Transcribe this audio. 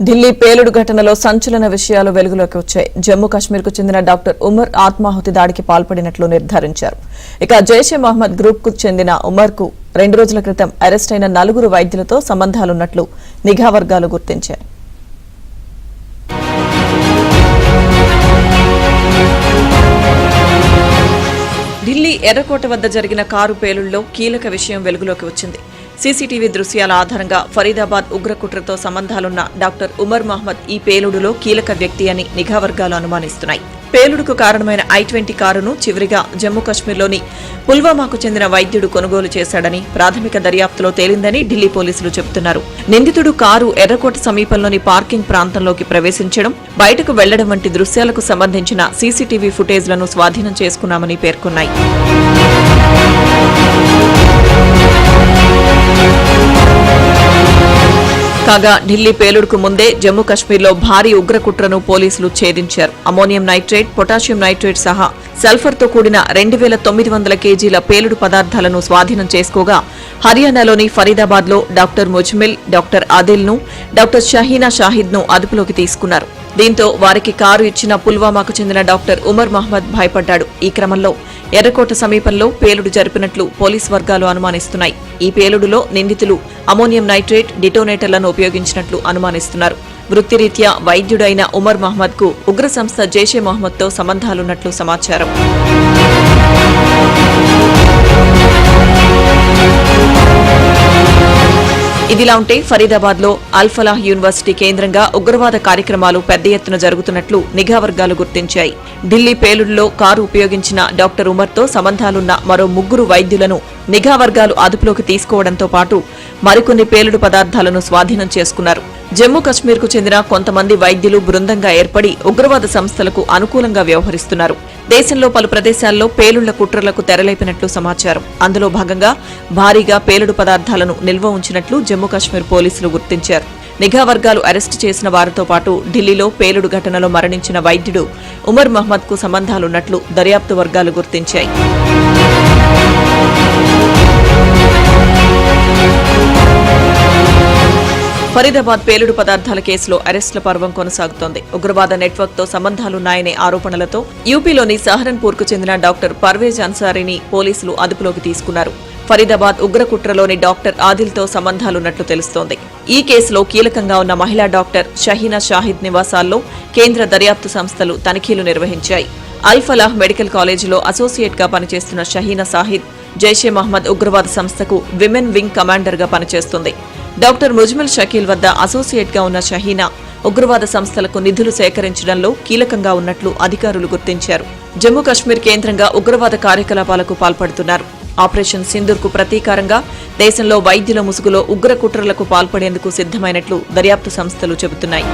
ఢిల్లీ పేలుడు ఘటనలో సంచలన విషయాలు వెలుగులోకి వచ్చాయి. జమ్మూ కాశ్మీర్కు చెందిన డాక్టర్ ఉమర్ ఆత్మాహుతి దాడికి పాల్పడినట్లు నిర్ధారించారు. ఇక జైషే మహమ్మద్ గ్రూప్కు చెందిన ఉమర్కు 2 రోజుల క్రితం అరెస్ట్ అయిన 4 వైద్యులతో సంబంధాలున్నట్లు నిఘా వర్గాలు గుర్తించాయి. ఢిల్లీ ఎర్రకోట వద్ద జరిగిన కారు పేలుళ్లో కీలక విషయం వెలుగులోకి వచ్చింది. సీసీటీవీ దృశ్యాల ఆధారంగా ఫరీదాబాద్ ఉగ్రకుట్రతో సంబంధాలున్న డాక్టర్ ఉమర్ మహమ్మద్ ఈ పేలుడులో కీలక వ్యక్తి అని నిఘా వర్గాలు అనుమానిస్తున్నాయి. పేలుడుకు కారణమైన I-20 కారును చివరిగా జమ్మూ కశ్మీర్లోని పుల్వామాకు చెందిన వైద్యుడు కొనుగోలు చేశాడని ప్రాథమిక దర్యాప్తులో తేలిందని ఢిల్లీ పోలీసులు చెబుతున్నారు. నిందితుడు కారు ఎర్రకోట సమీపంలోని పార్కింగ్ ప్రాంతంలోకి ప్రవేశించడం, బయటకు వెళ్లడం వంటి దృశ్యాలకు సంబంధించిన సీసీటీవీ ఫుటేజ్లను స్వాధీనం చేసుకున్నామని పేర్కొన్నాయి. కాగా ఢిల్లీ పేలుడుకు ముందే జమ్మూ కశ్మీర్లో భారీ ఉగ్రకుట్రను పోలీసులు ఛేదించారు. అమోనియం నైట్రేట్, పొటాషియం నైట్రేట్ సహా సల్ఫర్తో కూడిన 2900 కేజీల పేలుడు పదార్థాలను స్వాధీనం చేసుకోగా హర్యానాలోని ఫరీదాబాద్లో డాక్టర్ ముజ్మిల్, డాక్టర్ ఆదిల్ను, డాక్టర్ షహీనా షాహిద్ను అదుపులోకి తీసుకున్నారు. దీంతో వారికి కారు ఇచ్చిన పుల్వామాకు చెందిన డాక్టర్ ఉమర్ మహమ్మద్ భయపడ్డాడు. ఈ క్రమంలో ఎర్రకోట సమీపంలో పేలుడు జరిపినట్లు పోలీసు వర్గాలు అనుమానిస్తున్నాయి. ఈ పేలుడులో నిందితులు అమోనియం నైట్రేట్, డిటోనేటర్లను ఉపయోగించినట్లు అనుమానిస్తున్నారు. వృత్తిరీత్యా వైద్యుడైన ఉమర్ మహమ్మద్ కు ఉగ్ర సంస్థ జైషే మహమ్మద్తో సంబంధాలున్నట్లు సమాచారం. ఇదిలా ఉంటే ఫరీదాబాద్ లో అల్-ఫలాహ్ యూనివర్సిటీ కేంద్రంగా ఉగ్రవాద కార్యక్రమాలు పెద్ద ఎత్తున జరుగుతున్నట్లు నిఘా వర్గాలు గుర్తించాయి. ఢిల్లీ పేలుడులో కారు ఉపయోగించిన డాక్టర్ ఉమర్తో సంబంధాలున్న మరో 3 వైద్యులను నిఘా వర్గాలు అదుపులోకి తీసుకోవడంతో పాటు మరికొన్ని పేలుడు పదార్థాలను స్వాధీనం చేసుకున్నారు. జమ్మూ కశ్మీర్కు చెందిన కొంతమంది వైద్యులు బృందంగా ఏర్పడి ఉగ్రవాద సంస్థలకు అనుకూలంగా వ్యవహరిస్తున్నారు. దేశంలో పలు ప్రదేశాల్లో పేలుళ్ల కుట్రలకు తెరలేపినట్లు సమాచారం. అందులో భాగంగా భారీగా పేలుడు పదార్థాలను నిల్వ ఉంచినట్లు జమ్మూ కశ్మీర్ పోలీసులు గుర్తించారు. నిఘా వర్గాలు అరెస్టు చేసిన వారితో పాటు ఢిల్లీలో పేలుడు ఘటనలో మరణించిన వైద్యుడు ఉమర్ మహమ్మద్ కు సంబంధాలున్నట్లు దర్యాప్తు వర్గాలు గుర్తించాయి. ఫరీదాబాద్ పేలుడు పదార్థాల కేసులో అరెస్టుల పర్వం కొనసాగుతోంది. ఉగ్రవాద నెట్వర్క్ తో సంబంధాలున్నాయనే ఆరోపణలతో యూపీలోని సహరన్పూర్కు చెందిన డాక్టర్ పర్వేజ్ అన్సారీని పోలీసులు అదుపులోకి తీసుకున్నారు. ఫరీదాబాద్ ఉగ్రకుట్రలోని డాక్టర్ ఆదిల్తో సంబంధాలున్నట్లు తెలుస్తోంది. ఈ కేసులో కీలకంగా ఉన్న మహిళా డాక్టర్ షహీనా షాహిద్ నివాసాల్లో కేంద్ర దర్యాప్తు సంస్థలు తనిఖీలు నిర్వహించాయి. అల్-ఫలాహ్ మెడికల్ కాలేజీలో అసోసియేట్ గా పనిచేస్తున్న షహీనా షాహిద్ జైషే మహమ్మద్ ఉగ్రవాద సంస్థకు విమెన్ వింగ్ కమాండర్ గా పనిచేస్తుంది. డాక్టర్ ముజ్మిల్ షకీల్ వద్ద అసోసియేట్ గా ఉన్న షహీనా ఉగ్రవాద సంస్థలకు నిధులు సేకరించడంలో కీలకంగా ఉన్నట్లు అధికారులు గుర్తించారు. జమ్మూ కశ్మీర్ కేంద్రంగా ఉగ్రవాద కార్యకలాపాలకు పాల్పడుతున్నారు. ఆపరేషన్ సింధూర్ కు ప్రతీకారంగా దేశంలో వైద్యుల ముసుగులో ఉగ్ర కుట్రలకు పాల్పడేందుకు సిద్ధమైనట్లు దర్యాప్తు సంస్థలు చెబుతున్నాయి.